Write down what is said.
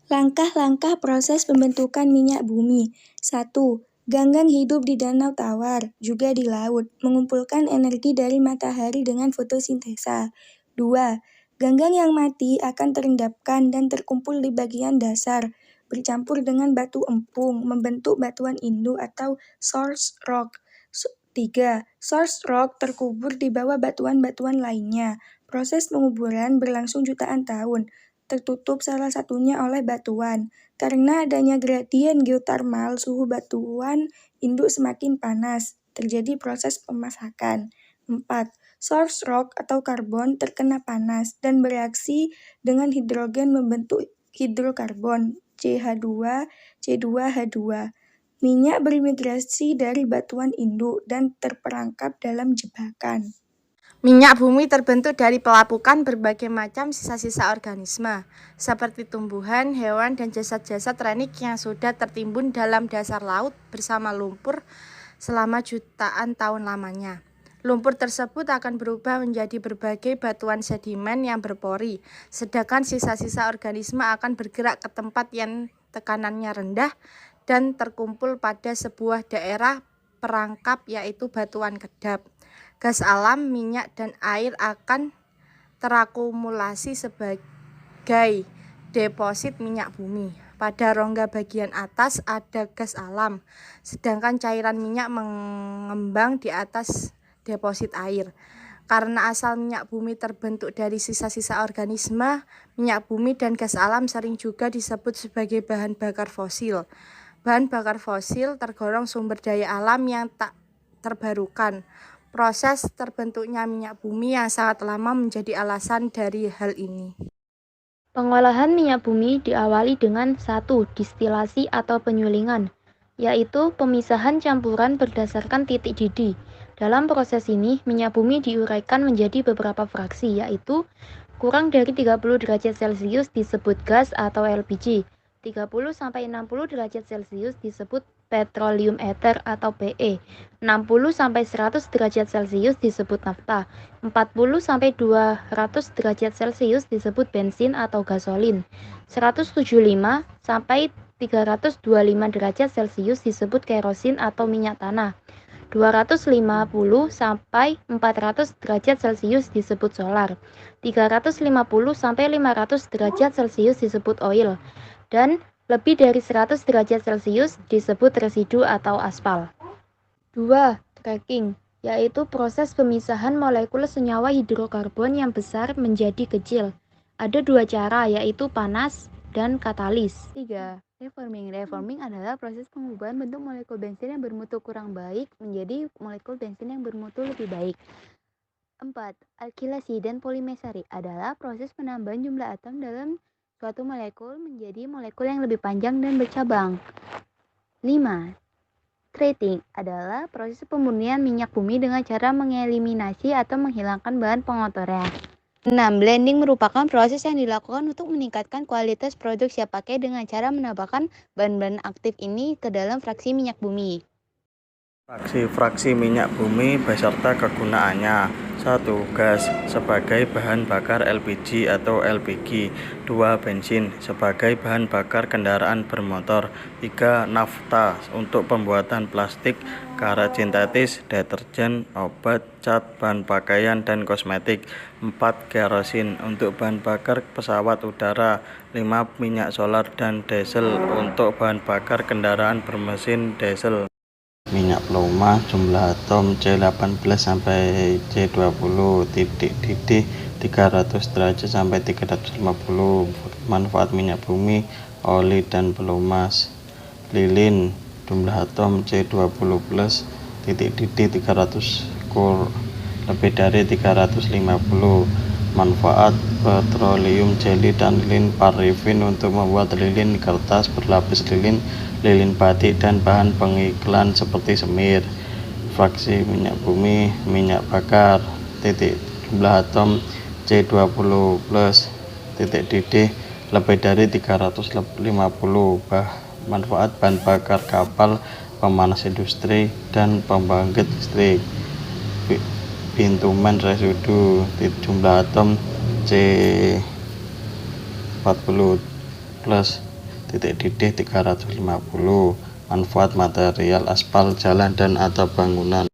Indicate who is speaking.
Speaker 1: Langkah-langkah proses pembentukan minyak bumi. 1. Ganggang hidup di danau tawar, juga di laut, mengumpulkan energi dari matahari dengan fotosintesa. 2. Ganggang yang mati akan terendapkan dan terkumpul di bagian dasar, bercampur dengan batu empung, membentuk batuan induk atau source rock. 3. Source rock terkubur di bawah batuan-batuan lainnya. Proses penguburan berlangsung jutaan tahun, tertutup salah satunya oleh batuan. Karena adanya gradien geotermal, suhu batuan induk semakin panas. Terjadi proses pemasakan. 4. Source rock atau karbon terkena panas dan bereaksi dengan hidrogen membentuk hidrokarbon CH2, C2H2. Minyak bermigrasi dari batuan induk dan terperangkap dalam jebakan.
Speaker 2: Minyak bumi terbentuk dari pelapukan berbagai macam sisa-sisa organisme, seperti tumbuhan, hewan, dan jasad-jasad renik yang sudah tertimbun dalam dasar laut bersama lumpur selama jutaan tahun lamanya. Lumpur tersebut akan berubah menjadi berbagai batuan sedimen yang berpori, sedangkan sisa-sisa organisme akan bergerak ke tempat yang tekanannya rendah dan terkumpul pada sebuah daerah perangkap, yaitu batuan kedap. Gas alam, minyak, dan air akan terakumulasi sebagai deposit minyak bumi. Pada rongga bagian atas ada gas alam, sedangkan cairan minyak mengembang di atas deposit air. Karena asal minyak bumi terbentuk dari sisa-sisa organisme, minyak bumi dan gas alam sering juga disebut sebagai bahan bakar fosil. Bahan bakar fosil tergolong sumber daya alam yang tak terbarukan. Proses terbentuknya minyak bumi yang sangat lama menjadi alasan dari hal ini.
Speaker 3: Pengolahan minyak bumi diawali dengan 1. Distilasi atau penyulingan, yaitu pemisahan campuran berdasarkan titik didih. Dalam proses ini, minyak bumi diuraikan menjadi beberapa fraksi, yaitu kurang dari 30 derajat Celcius disebut gas atau LPG, 30-60 derajat Celcius disebut petroleum ether atau PE, 60-100 derajat Celcius disebut nafta, 40-200 derajat Celcius disebut bensin atau gasolin, 175-325 derajat Celcius disebut kerosin atau minyak tanah, 250-400 derajat Celcius disebut solar, 350-500 derajat Celcius disebut oil, dan lebih dari 100 derajat Celcius disebut residu atau aspal. 2. Cracking, yaitu proses pemisahan molekul senyawa hidrokarbon yang besar menjadi kecil. Ada 2 cara, yaitu panas dan katalis. 3. Reforming. Reforming adalah proses pengubahan bentuk molekul bensin yang bermutu kurang baik menjadi molekul bensin yang bermutu lebih baik. 4. Alkilasi dan polimerisasi adalah proses penambahan jumlah atom dalam suatu molekul menjadi molekul yang lebih panjang dan bercabang. 5. Treating adalah proses pemurnian minyak bumi dengan cara mengeliminasi atau menghilangkan bahan pengotornya. 6. Blending merupakan proses yang dilakukan untuk meningkatkan kualitas produk siap pakai dengan cara menambahkan bahan-bahan aktif ini ke dalam fraksi minyak bumi.
Speaker 4: Fraksi minyak bumi beserta kegunaannya. 1. Gas sebagai bahan bakar LPG atau LPG. 2. Bensin sebagai bahan bakar kendaraan bermotor. 3. Nafta untuk pembuatan plastik, karet sintetis, deterjen, obat, cat, bahan pakaian, dan kosmetik. 4. Kerosin untuk bahan bakar pesawat udara. 5. Minyak solar dan diesel untuk bahan bakar kendaraan bermesin diesel. Minyak plasma jumlah atom C18 sampai C20, titik didih 300 derajat sampai 350. Manfaat minyak bumi, oli dan pelumas. Lilin jumlah atom C20+, titik didih 300 lebih dari 350. Manfaat petroleum jelly dan lilin parafin untuk membuat lilin kertas berlapis lilin, lilin batik, dan bahan pengiklan seperti semir. Fraksi minyak bumi, minyak bakar, titik jumlah atom C20+, titik didih lebih dari 350. Manfaat bahan bakar kapal, pemanas industri, dan pembangkit listrik. Bitumen residu, titik jumlah atom C40+, titik didih 350. Manfaat material aspal jalan dan atap bangunan.